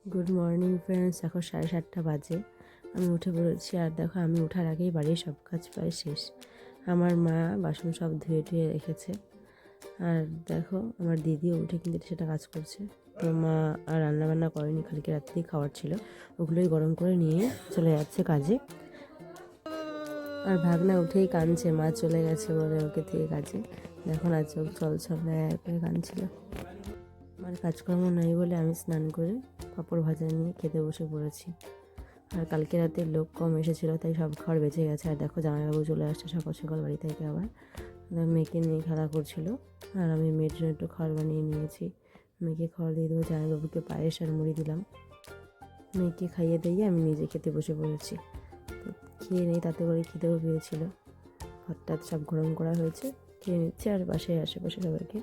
Good morning friends. এখন 7:30 বাজে। আমি উঠে পড়েছি, আর দেখো আমি ওঠার আগেই বাড়ির সব কাজ প্রায় শেষ। আমার মা বাসন সব ধুয়ে টুয়ে রেখেছে, আর দেখো আমার দিদিও উঠে কিন্তু সেটা কাজ করছে। তো মা আর রান্নাবান্না করেনি, কালকে রাত্রেই খাওয়ার ছিল, ওগুলোই গরম করে নিয়ে চলে যাচ্ছে কাজে। আর ভাগনা উঠেই কাঁদছে, মা চলে গেছে বলে ওকে দিয়ে কাজে। দেখো না, চোখ চল চল করে কাঁদছিল। আমার কাজকর্ম নাই বলে আমি স্নান করে পাঁপড় ভাজা নিয়ে খেতে বসে পড়েছি। আর কালকে রাতে লোক কম এসেছিলো, তাই সব খাবার বেঁচে গেছে। আর দেখো জামাইবাবু চলে আসছে সকাল সকাল বাড়ি থেকে, আবার মেয়েকে নিয়ে খেলা করছিল। আর আমি মেয়ের জন্য একটু খাবার বানিয়ে নিয়েছি, মেয়েকে খাবার দিয়ে দেবো। জামাইবাবুকে পায়েস আর মুড়ি দিলাম, মেয়েকে খাইয়ে দিয়ে আমি নিজে খেতে বসে পড়েছি। তো খেয়ে নেই, তাতে করে খিদেও পেয়েছিল। ভাতটা সব গরম করা হয়েছে, খেয়ে নিচ্ছে। আর বাসায় আশেপাশে সবাইকে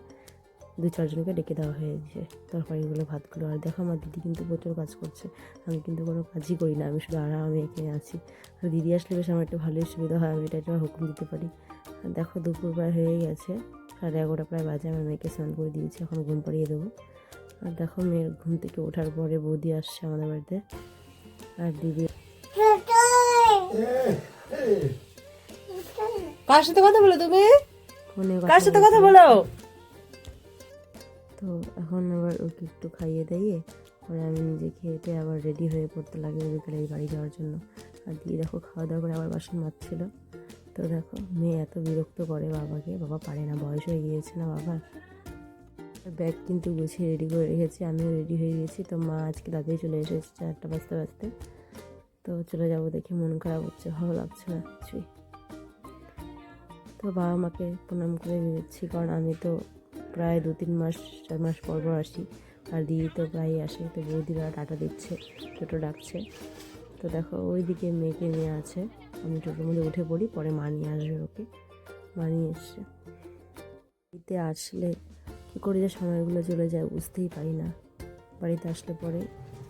2-4জনকে ডেকে দেওয়া হয়েছে তরকারিগুলো, ভাতগুলো। আর দেখো আমার দিদি কিন্তু প্রচুর কাজ করছে, আমি কিন্তু কোনো কাজই করি না, আমি শুধু আরামে এখানে আছি। আর দিদি আসলে বেশ আমার একটু ভালোই সুবিধা হয়, আমি এটা হুকুম দিতে পারি। আর দেখো দুপুর প্রায় হয়ে গেছে, 11:30 প্রায় বাজে। আমার মেয়েকে স্নান করে দিয়েছি, এখন ঘুম পাড়িয়ে দেবো। আর দেখো মেয়ের ঘুম থেকে ওঠার পরে বৌদি আসছে আমাদের বাড়িতে। আর দিদি কার সাথে কথা বলো তুমি? ফোনে কার সাথে কথা বলো? তো এখন আবার ওকে একটু খাইয়ে দিয়ে পরে আমি নিজে খেয়েতে আবার রেডি হয়ে পড়তে লাগে বিকেলে বাড়ি যাওয়ার জন্য। আর দিয়ে দেখো খাওয়া দাওয়া করে আবার বাসন মাজছিল। তো দেখো মেয়ে এত বিরক্ত করে বাবাকে, বাবা পারে না, বয়স হয়ে গিয়েছে না বাবার। ব্যাগ কিন্তু গুছিয়ে রেডি করে রেখেছি, আমিও রেডি হয়ে গেছি। তো মা আজকে তাড়াতাড়ি চলে এসেছে, 4টা বাজতে বাজতে। তো চলে যাবো, দেখে মন খারাপ হচ্ছে, ভালো লাগছে না কিছুই। তো বাবা মাকে প্রণাম করে নিচ্ছি, কারণ আমি তো প্রায় 2-3 মাস 4 মাস পর পর আসি, আর দিদি তো প্রায়ই আসে। তো বৌদিরা টাটা দিচ্ছে, টোটো ডাকছে। তো দেখো ওইদিকে মেয়েকে নিয়ে আছে, আমি টোটোর মধ্যে উঠে পড়ি, পরে মা নিয়ে আসবে ওকে। মা নিয়ে এসছে। বাড়িতে আসলে কী করে যে সময়গুলো চলে যায় বুঝতেই পারি না। বাড়িতে আসলে পরে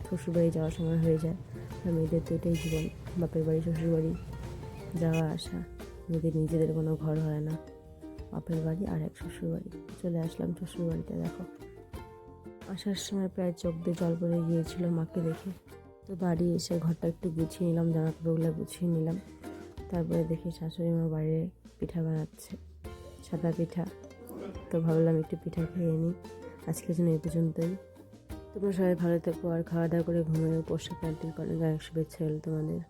শ্বশুরবাড়ি যাওয়ার সময় হয়ে যায়। আর মেয়েদের তো এটাই জীবন, বাপের বাড়ি শ্বশুরবাড়ি যাওয়া আসা। মেয়েদের নিজেদের কোনো ঘর হয় না, বাপের বাড়ি আর এক শ্বশুরবাড়ি। চলে আসলাম শ্বশুরবাড়িতে। দেখো আসার সময় প্রায় চোখ দিয়ে জল পড়ে গিয়েছিল মাকে দেখে। তো বাড়ি এসে ঘরটা একটু গুছিয়ে নিলাম, জামা কাপড়গুলো গুছিয়ে নিলাম। তারপরে দেখি শাশুড়ি মা বাইরে পিঠা বানাচ্ছে, সাদা পিঠা। তো ভাবলাম একটু পিঠা খেয়ে নিই। আজকের জন্য এই পর্যন্তই। তোমরা সবাই ভালো থেকো, আর খাওয়া দাওয়া করে ঘুমিয়ে পোষা ক্যান্টিন করে শুভেচ্ছা হলো তোমাদের।